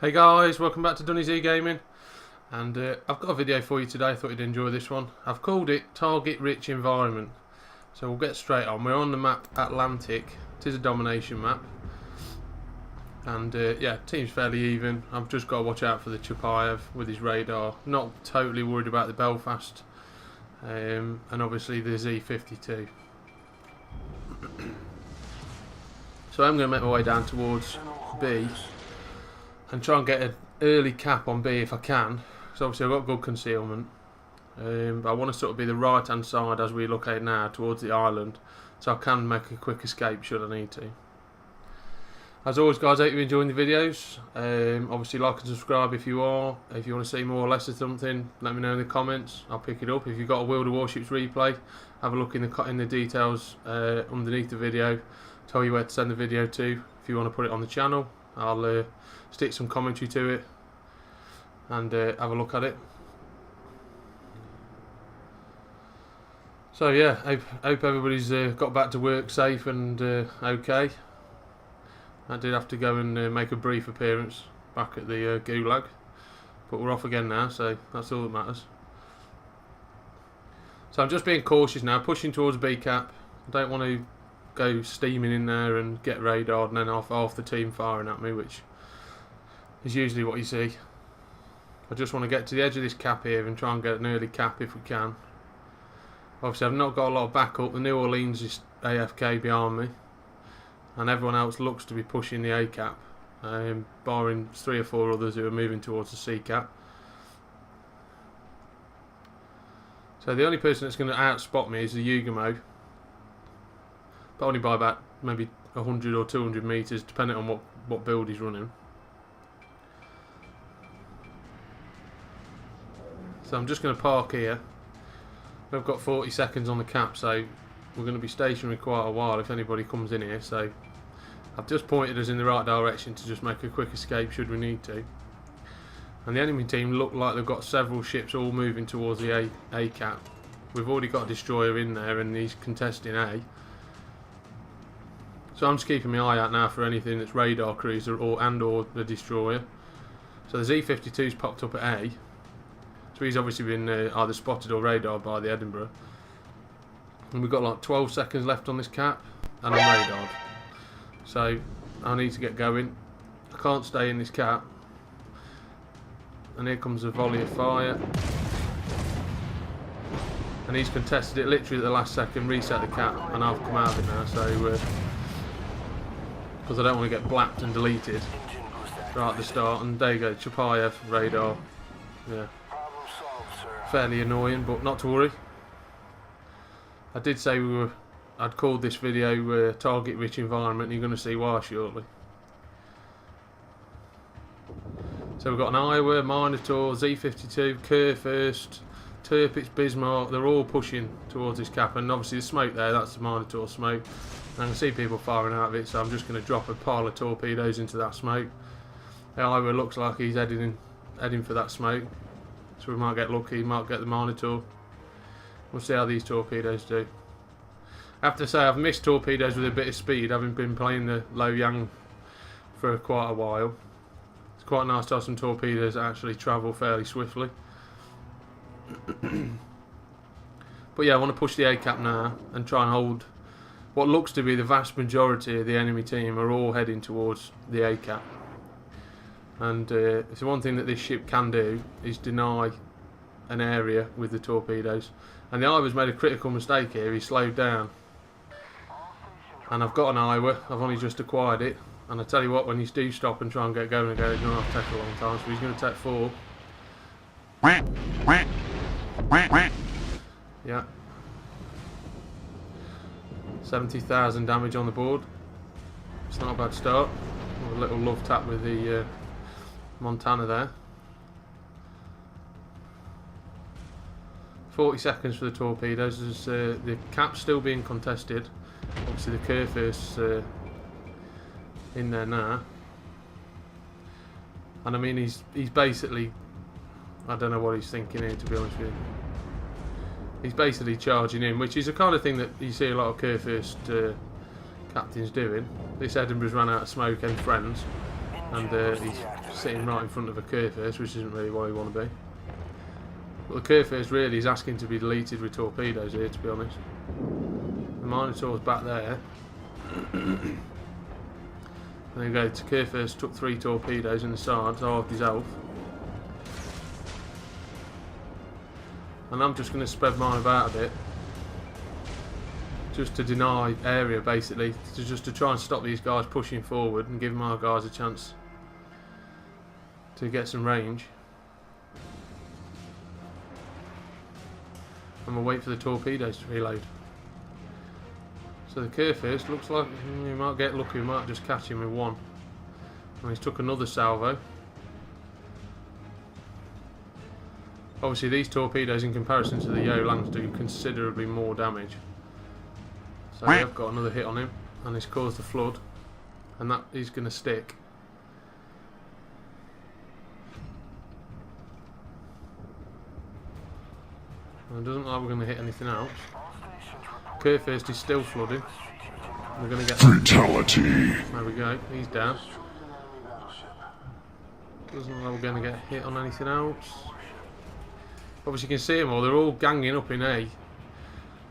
Hey guys, welcome back to DunnyZ Gaming, and I've got a video for you today. I thought you'd enjoy this one. I've called it Target Rich Environment, so we'll get straight on. We're on the map Atlantic. It is a domination map, and yeah, team's fairly even. I've just got to watch out for the Chapayev with his radar. Not totally worried about the Belfast, and obviously the Z52. So I'm going to make my way down towards B and try and get an early cap on B if I can, because obviously I've got good concealment, but I want to sort of be the right hand side as we look at now towards the island, so I can make a quick escape should I need to. As always guys, I hope you're enjoying the videos. Obviously like and subscribe if you are. If you want to see more or less of something, let me know in the comments, I'll pick it up. If you've got a World of Warships replay, have a look in the details underneath the video, tell you where to send the video to if you want to put it on the channel. I'll stick some commentary to it and have a look at it. So yeah, hope everybody's got back to work safe and okay. I did have to go and make a brief appearance back at the Gulag, but we're off again now, so that's all that matters. So I'm just being cautious now, pushing towards B cap. I don't want to go steaming in there and get radared and then half the team firing at me, which is usually what you see. I just want to get to the edge of this cap here and try and get an early cap if we can. Obviously I've not got a lot of backup. The New Orleans is AFK behind me and everyone else looks to be pushing the A cap, barring 3 or 4 others who are moving towards the C cap. So the only person that's going to outspot me is the Yugamo, but only by about maybe 100 or 200 metres, depending on what build he's running. So I'm just going to park here. I've got 40 seconds on the cap, so we're going to be stationary quite a while if anybody comes in here. So I've just pointed us in the right direction to just make a quick escape should we need to. And the enemy team look like they've got several ships all moving towards the A cap. We've already got a destroyer in there and he's contesting A. So I'm just keeping my eye out now for anything that's radar cruiser or the destroyer. So the Z52's popped up at A. So he's obviously been either spotted or radared by the Edinburgh. And we've got like 12 seconds left on this cap and I'm radared. So I need to get going. I can't stay in this cap. And here comes a volley of fire. And he's contested it literally at the last second, reset the cap, and I've come out of it now. So because I don't want to get blacked and deleted right at the start. And there you go, Chapayev radar. Yeah, fairly annoying, but not to worry. I did say I'd called this video Target Rich Environment, and you're going to see why shortly. So we've got an Iowa, Minotaur, Z52, Kurfürst, Tirpitz, Bismarck. They're all pushing towards this cap, and obviously the smoke there, that's the Minotaur smoke. And I can see people firing out of it, so I'm just going to drop a pile of torpedoes into that smoke. The Iowa looks like he's heading for that smoke, so we might get lucky, might get the Minotaur. We'll see how these torpedoes do. I have to say I've missed torpedoes with a bit of speed, having been playing the Low Yang for quite a while. It's quite nice to have some torpedoes that actually travel fairly swiftly. But yeah, I want to push the A cap now and try and hold what looks to be the vast majority of the enemy team are all heading towards the A cap. And it's the one thing that this ship can do is deny an area with the torpedoes. And the Iowa's made a critical mistake here, he slowed down. And I've got an Iowa, I've only just acquired it. And I tell you what, when you do stop and try and get going again, it's going to have to take a long time. So he's going to take 4. Yeah. 70,000 damage on the board. It's not a bad start. A little love tap with the Montana there. 40 seconds for the torpedoes. There's, the cap's still being contested. Obviously the Kurfürst's in there now. And I mean he's basically, I don't know what he's thinking here to be honest with you. He's basically charging in, which is the kind of thing that you see a lot of Kurfürst captains doing. This Edinburgh's ran out of smoke and friends. and he's sitting right in front of a Curfeurst, which isn't really where you want to be. But the Curfeurst really is asking to be deleted with torpedoes here, to be honest. The Minotaur's back there. There you go, the Curfeurst took 3 torpedoes in the side, halved his health. And I'm just going to spread mine about a bit. Just to deny area, basically. Just to try and stop these guys pushing forward and give my guys a chance to get some range. And we'll wait for the torpedoes to reload. So the Curfeurst looks like we might get lucky, we might just catch him with one. And he's took another salvo. Obviously these torpedoes in comparison to the Yolans do considerably more damage. So we have got another hit on him and he's caused a flood. And that is going to stick. And it doesn't look like we're going to hit anything else. Curfeurst is still flooding. We're going to get fatality. There we go. He's down. Doesn't look like we're going to get hit on anything else. Obviously, you can see them all. They're all ganging up in A. And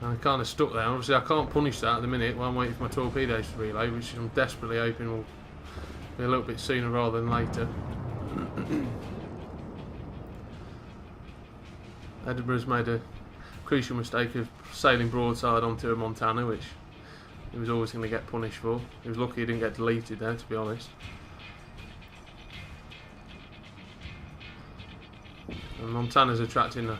I'm kind of stuck there. Obviously, I can't punish that at the minute while I'm waiting for my torpedoes to reload, which I'm desperately hoping will be a little bit sooner rather than later. Edinburgh's made a crucial mistake of sailing broadside onto a Montana, which he was always going to get punished for. He was lucky he didn't get deleted there, to be honest. And Montana's attracting a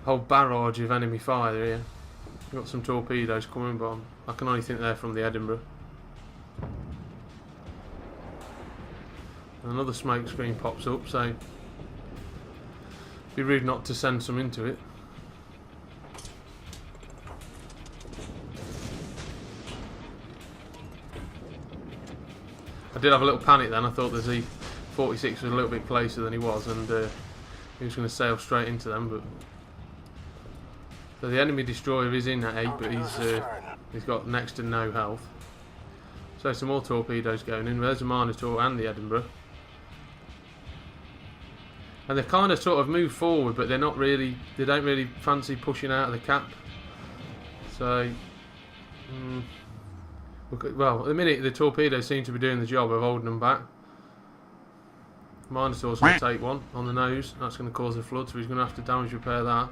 whole barrage of enemy fire here. We've got some torpedoes coming, but I can only think they're from the Edinburgh. And another smoke screen pops up, so it'd be rude not to send some into it. I did have a little panic then. I thought the Z-46 was a little bit closer than he was, and he was going to sail straight into them. But so the enemy destroyer is in at 8, but he's got next to no health. So some more torpedoes going in. There's a Minotaur and the Edinburgh, and they kind of sort of move forward, but they're not really. They don't really fancy pushing out of the cap. So. Well, at the minute the torpedoes seem to be doing the job of holding them back. Minotaur's going to take one on the nose. That's going to cause a flood, so he's going to have to damage repair that.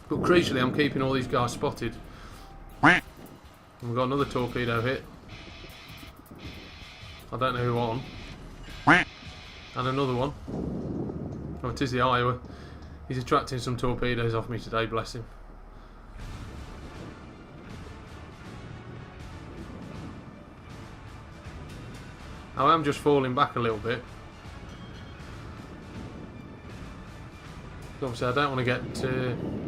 But crucially, I'm keeping all these guys spotted. And we've got another torpedo hit. I don't know who on. And another one. Oh, it is the Iowa. He's attracting some torpedoes off me today, bless him. I am just falling back a little bit. Obviously, I don't want to get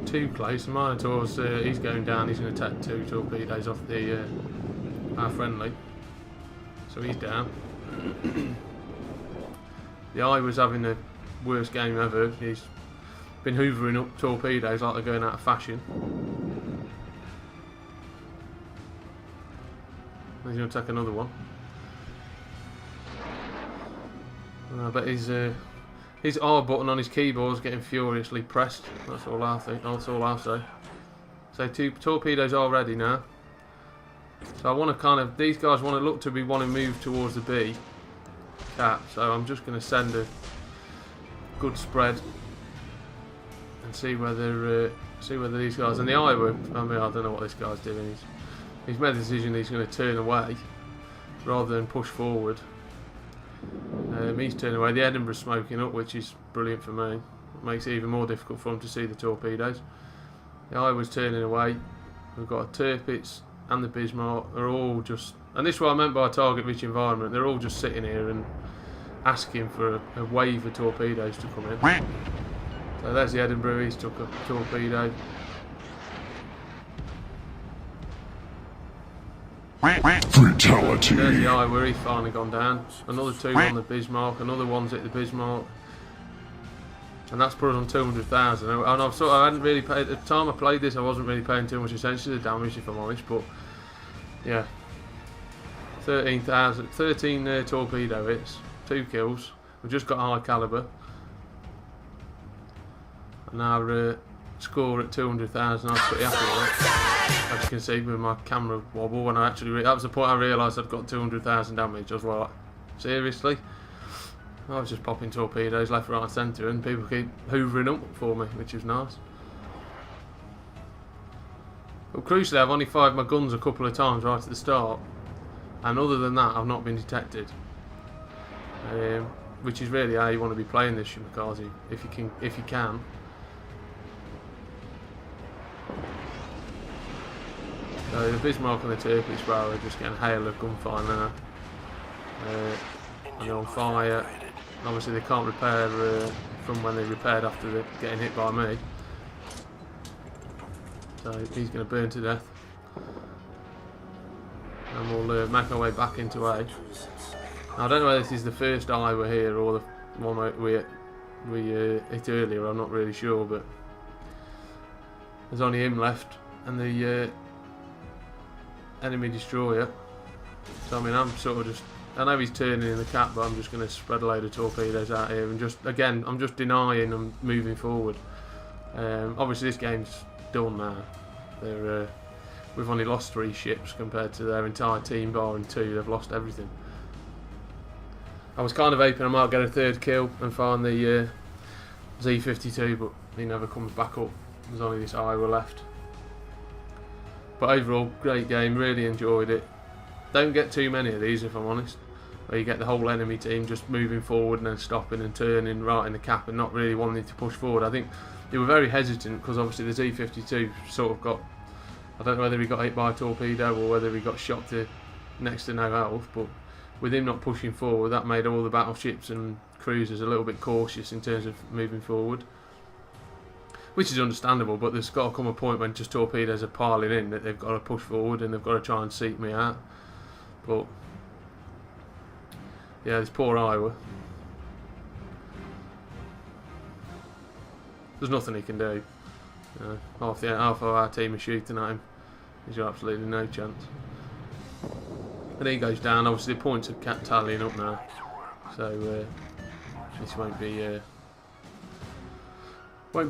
too close. The Minotaur's he's going down. He's going to take 2 torpedoes off the our friendly, so he's down. The Iowa's having the worst game ever. He's been hoovering up torpedoes like they're going out of fashion. He's going to take another one. I bet his R button on his keyboard is getting furiously pressed. That's all I think. That's all I'll say. So 2 torpedoes are ready now. So I want to kind of, these guys want to look to be wanting to move towards the B cap. So I'm just going to send a good spread and see whether these guys, and the Iowa, I mean, I don't know what this guy's doing. He's made the decision he's going to turn away rather than push forward. He's turning away. The Edinburgh's smoking up, which is brilliant for me. It makes it even more difficult for him to see the torpedoes. The Iowa's turning away. We've got a Tirpitz and the Bismarck. They're all just, and this is what I meant by target-rich environment. They're all just sitting here and asking for a wave of torpedoes to come in. So there's the Edinburgh. He's took a torpedo. Fatality. There's the Iowa, he's finally gone down. Another 2 on the Bismarck, another one's at the Bismarck. and that's put us on 200,000. And I hadn't really paid, at the time I played this, I wasn't really paying too much attention to the damage, if I'm honest, but yeah. 13 torpedo hits, 2 kills. We've just got high caliber, and our score at 200,000. I was pretty happy with that. As you can see with my camera wobble, when I actually that was the point I realised I'd got 200,000 damage. I was like, seriously? I was just popping torpedoes left, right, and centre, and people keep hoovering up for me, which is nice. But crucially, I've only fired my guns a couple of times right at the start, and other than that, I've not been detected. Which is really how you want to be playing this Shimakaze, if you can. So the Bismarck and the Turkish Sparrow are just getting a hail of gunfire now, and they're on fire. Obviously, they can't repair from when they repaired after getting hit by me. So he's going to burn to death. And we'll make our way back into A. Now, I don't know whether this is the first eye we're here or the one we hit earlier. I'm not really sure, but there's only him left and the enemy destroyer. So I mean, I'm sort of just, I know he's turning in the cap, but I'm just going to spread a load of torpedoes out here and just, again, I'm just denying and moving forward. Obviously, this game's done now. We've only lost 3 ships compared to their entire team, barring 2. They've lost everything. I was kind of hoping I might get a 3rd kill and find the Z52, but he never comes back up. There's only this Iowa left. But overall, great game. Really enjoyed it. Don't get too many of these, if I'm honest, where you get the whole enemy team just moving forward and then stopping and turning right in the cap and not really wanting to push forward. I think they were very hesitant because obviously the Z52 sort of got, I don't know whether he got hit by a torpedo or whether he got shot to next to no health, but with him not pushing forward, that made all the battleships and cruisers a little bit cautious in terms of moving forward, which is understandable. But there's got to come a point when just torpedoes are piling in that they've got to push forward and they've got to try and seek me out. But yeah, this poor Iowa, there's nothing he can do. You know, half of our team is shooting at him. He's got absolutely no chance. And he goes down. Obviously, the points are tallying up now, so this won't be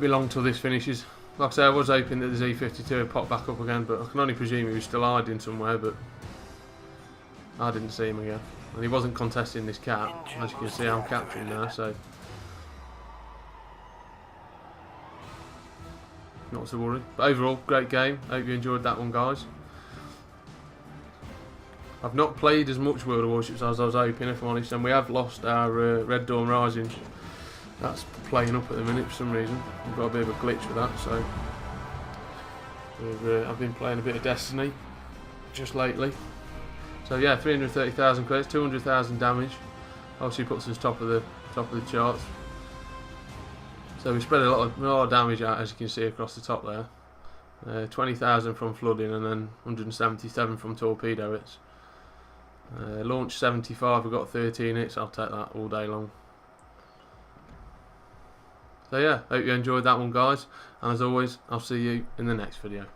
long till this finishes. Like I say, I was hoping that the Z52 would pop back up again, but I can only presume he was still hiding somewhere. But I didn't see him again, and he wasn't contesting this cap. As you can see, I'm capturing now, so not to worry. But overall, great game. Hope you enjoyed that one, guys. I've not played as much World of Warships as I was hoping, if I'm honest, and we have lost our Red Dawn Rising. That's playing up at the minute for some reason. We've got a bit of a glitch with that, so I've been playing a bit of Destiny just lately. So yeah, 330,000 credits, 200,000 damage. Obviously puts us top of the charts. So we spread a lot of damage out, as you can see across the top there. 20,000 from flooding and then 177 from torpedo hits. Launch 75, we've got 13 hits. I'll take that all day long. So yeah, hope you enjoyed that one, guys, and as always, I'll see you in the next video.